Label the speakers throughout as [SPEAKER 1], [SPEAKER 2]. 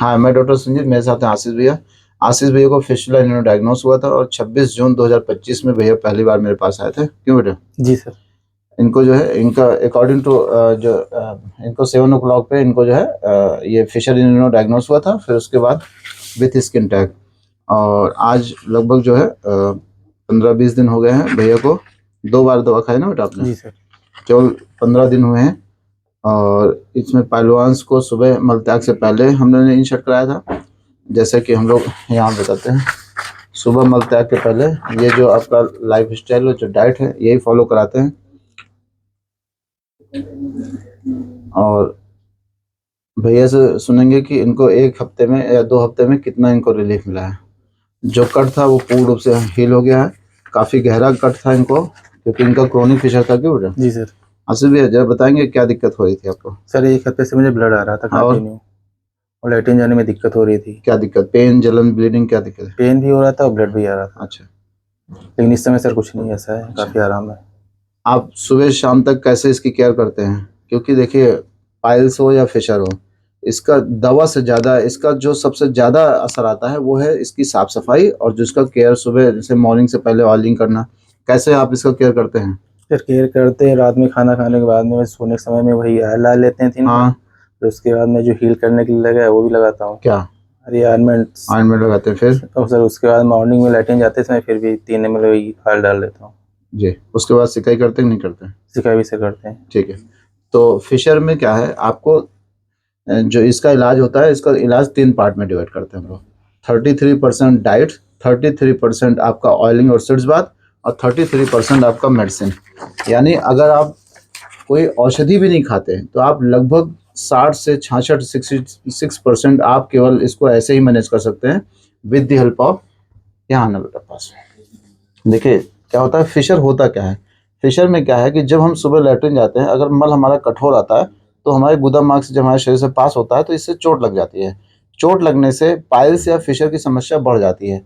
[SPEAKER 1] हाँ, मैं डॉक्टर संजीव, मेरे साथ हैं आशीष भैया। आशीष भैया को फिस्टुला इन्होंने डायग्नोस हुआ था और 26 जून 2025 में भैया पहली बार मेरे पास आए थे। क्यों बेटा?
[SPEAKER 2] जी सर।
[SPEAKER 1] इनको जो है इनका अकॉर्डिंग टू इनको 7 o'clock पे इनको जो है ये फिशर इन्होंने डायग्नोस हुआ था। फिर उसके बाद विथ स्किन टैग, और आज लगभग जो है 15-20 दिन हो गए हैं भैया को। 2 बार दवा खाई ना बेटा आपने?
[SPEAKER 2] जी सर।
[SPEAKER 1] केवल 15 दिन हुए हैं। और इसमें पहलवान को सुबह मलत्याग से पहले हमने इन शट कराया था। जैसे कि हम लोग यहाँ बताते हैं, सुबह मलत्याग के पहले ये जो आपका लाइफ स्टाइल और जो डाइट है यही फॉलो कराते हैं। और भैया से सुनेंगे कि इनको 1 हफ्ते में या 2 हफ्ते में कितना इनको रिलीफ मिला है। जो कट था वो पूर्ण रूप से हील हो गया है। काफ़ी गहरा कट था इनको, क्योंकि इनका क्रोनिक फिशर था। क्यों बेटा?
[SPEAKER 2] जी सर।
[SPEAKER 1] आशीष भैया जरा बताएंगे क्या दिक्कत हो रही थी आपको?
[SPEAKER 2] सर 1 हफ्ते से मुझे ब्लड आ रहा था कंटिन्यू, और लैट्रिन जाने में दिक्कत हो रही थी।
[SPEAKER 1] क्या दिक्कत? पेन, जलन, ब्लीडिंग, क्या दिक्कत है?
[SPEAKER 2] पेन भी हो रहा था और ब्लड भी आ रहा था।
[SPEAKER 1] अच्छा,
[SPEAKER 2] लेकिन इस समय सर कुछ नहीं ऐसा है, काफ़ी आराम है।
[SPEAKER 1] आप सुबह शाम तक कैसे इसकी केयर करते हैं? क्योंकि देखिए, पाइल्स हो या फिशर हो, इसका दवा से ज़्यादा इसका जो सबसे ज़्यादा असर आता है वो है इसकी साफ सफाई और जो इसका केयर सुबह जैसे मॉर्निंग से पहले ऑयलिंग करना। कैसे आप इसका केयर करते हैं?
[SPEAKER 2] सर केयर करते हैं, रात में खाना खाने के बाद में सोने के समय में वही ऑयल ला लेते हैं 3 बार।
[SPEAKER 1] हाँ,
[SPEAKER 2] फिर उसके बाद में जो हील करने के लिए लगा है वो भी लगाता हूँ।
[SPEAKER 1] क्या
[SPEAKER 2] अरे ऑइंटमेंट्स।
[SPEAKER 1] ऑइंटमेंट लगाते हैं? फिर
[SPEAKER 2] और सर उसके बाद मॉर्निंग में लैट्रिन जाते समय फिर भी 3 ml वही ऑयल डाल देता हूँ।
[SPEAKER 1] जी, उसके बाद सिकाई करते हैं कि नहीं करते हैं?
[SPEAKER 2] सिकाई भी से करते हैं।
[SPEAKER 1] ठीक है। तो फिशर में क्या है, आपको जो इसका इलाज होता है, इसका इलाज 3 पार्ट में डिवाइड करते हैं हम लोग। 33% डाइट, 33% आपका ऑयलिंग और सीड्स बाथ, और 33% आपका मेडिसिन। यानी अगर आप कोई औषधि भी नहीं खाते हैं तो आप लगभग 60 से 66 66% आप केवल इसको ऐसे ही मैनेज कर सकते हैं विद द हेल्प ऑफ। यहाँ आना बेटा पास। देखिए क्या होता है, फिशर होता क्या है? फिशर में क्या है कि जब हम सुबह लैट्रिन जाते हैं, अगर मल हमारा कठोर आता है तो हमारे गुदा मार्ग से जब हमारे शरीर से पास होता है तो इससे चोट लग जाती है। चोट लगने से पाइल्स या फिशर की समस्या बढ़ जाती है।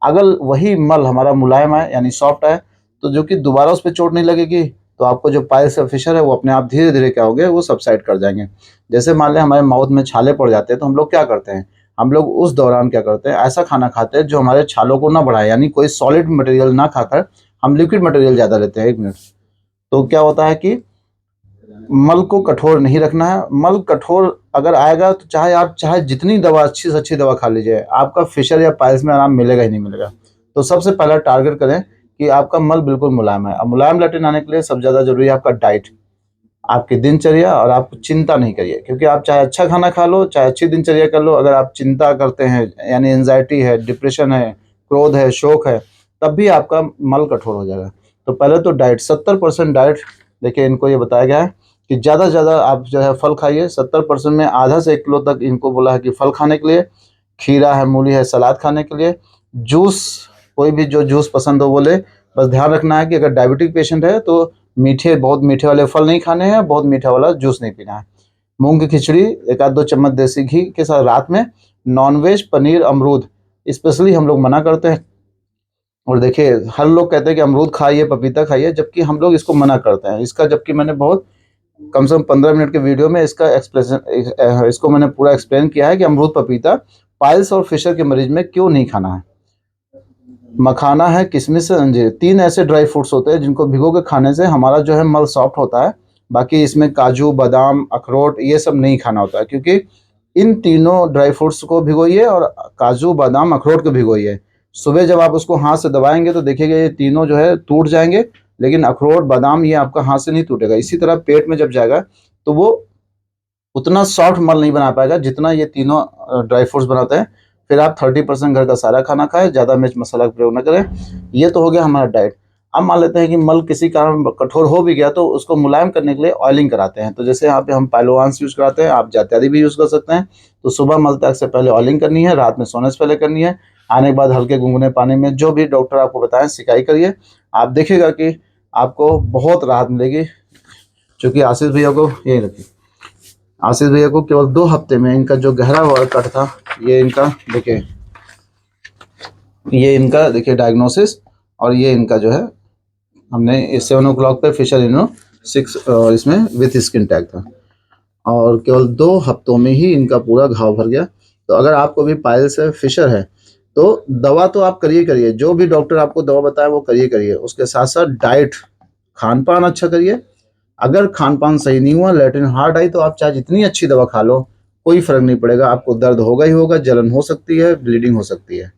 [SPEAKER 1] अगर वही मल हमारा मुलायम है यानी सॉफ्ट है, तो जो कि दोबारा उस पर चोट नहीं लगेगी, तो आपको जो पाइल्स या फिशर है वो अपने आप धीरे धीरे क्या हो गए, वो सबसाइड कर जाएंगे। जैसे मान लें हमारे माउथ में छाले पड़ जाते हैं तो हम लोग क्या करते हैं, हम लोग उस दौरान क्या करते हैं, ऐसा खाना खाते हैं जो हमारे छालों को ना बढ़ाए, यानी कोई सॉलिड मटेरियल ना खाकर हम लिक्विड मटेरियल ज़्यादा लेते हैं। 1 मिनट। तो क्या होता है कि मल को कठोर नहीं रखना है। मल कठोर अगर आएगा तो चाहे जितनी दवा, अच्छी से अच्छी दवा खा लीजिए, आपका फिशर या पाइल्स में आराम मिलेगा ही नहीं मिलेगा। तो सबसे पहला टारगेट करें कि आपका मल बिल्कुल मुलायम है। अब मुलायम लैट्रिन आने के लिए सबसे ज़्यादा जरूरी है आपका डाइट, आपकी दिनचर्या, और आप चिंता नहीं करिए। क्योंकि आप चाहे अच्छा खाना खा लो, चाहे अच्छी दिनचर्या कर लो, अगर आप चिंता करते हैं यानी एंजाइटी है, डिप्रेशन है, क्रोध है, शोक है, तब भी आपका मल कठोर हो जाएगा। तो पहले तो डाइट, 70% डाइट। देखिए इनको ये बताया गया है कि ज़्यादा से ज़्यादा आप जो है फल खाइए। 70% में आधा से 1 किलो तक इनको बोला है कि फल खाने के लिए, खीरा है, मूली है, सलाद खाने के लिए, जूस, कोई भी जो जूस पसंद हो वो ले। बस ध्यान रखना है कि अगर डायबिटिक पेशेंट है तो बहुत मीठे वाले फल नहीं खाने हैं, बहुत मीठा वाला जूस नहीं पीना है। मूंग की खिचड़ी, 1 आध 2 चम्मच देसी घी के साथ रात में। नॉनवेज, पनीर, अमरूद स्पेशली हम लोग मना करते हैं। और देखिए हर लोग कहते हैं कि अमरूद खाइए, पपीता खाइए, जबकि हम लोग इसको मना करते हैं। इसका जबकि मैंने बहुत कम से कम 15 मिनट के वीडियो में इसका इसको मैंने पूरा एक्सप्लेन किया है कि अमरूद, पपीता पाइल्स और फिशर के मरीज में क्यों नहीं खाना है। मखाना है, किशमिश है, अंजीर, 3 ऐसे ड्राई फ्रूट्स होते हैं जिनको भिगो के खाने से हमारा जो है मल सॉफ्ट होता है। बाकी इसमें काजू, बादाम, अखरोट ये सब नहीं खाना होता है, क्योंकि इन तीनों ड्राई फ्रूट्स को भिगोइए और काजू, बादाम, अखरोट को भिगोइए। सुबह जब आप उसको हाथ से दबाएंगे तो देखिएगा ये तीनों जो है टूट जाएंगे, लेकिन अखरोट, बादाम ये आपका हाथ से नहीं टूटेगा। इसी तरह पेट में जब जाएगा तो वो उतना सॉफ्ट मल नहीं बना पाएगा जितना ये तीनों ड्राई फ्रूट्स बनाते हैं। फिर आप 30% घर का सारा खाना खाएं, ज़्यादा मिर्च मसाला का प्रयोग न करें। ये तो हो गया हमारा डाइट। अब मान लेते हैं कि मल किसी कारण कठोर हो भी गया तो उसको मुलायम करने के लिए ऑयलिंग कराते हैं। तो जैसे यहाँ पे हम पाइलोवांस यूज़ कराते हैं, आप जात्यादि भी यूज़ कर सकते हैं। तो सुबह मल त्याग से पहले ऑयलिंग करनी है, रात में सोने से पहले करनी है। आने के बाद हल्के गुनगुने पानी में जो भी डॉक्टर आपको बताएं सिकाई करिए। आप देखिएगा कि आपको बहुत राहत मिलेगी। चूँकि आशीष भैया को यही रखिए, आशीष भैया को केवल 2 हफ्ते में इनका जो गहरा हुआ कट था, ये इनका देखिए, ये इनका देखिए डायग्नोसिस, और ये इनका जो है हमने 7 o'clock पे फिशर इनो 6 इसमें विथ स्किन टैग था, और केवल 2 हफ्तों में ही इनका पूरा घाव भर गया। तो अगर आपको भी पाइल्स है, फिशर है, तो दवा तो आप करिए, जो भी डॉक्टर आपको दवा बताए वो करिए। उसके साथ साथ डाइट, खान पान अच्छा करिए। अगर खान पान सही नहीं हुआ, लैट्रिन हार्ड आई, तो आप चाहे जितनी अच्छी दवा खा लो, कोई फर्क नहीं पड़ेगा, आपको दर्द होगा ही होगा, जलन हो सकती है, ब्लीडिंग हो सकती है।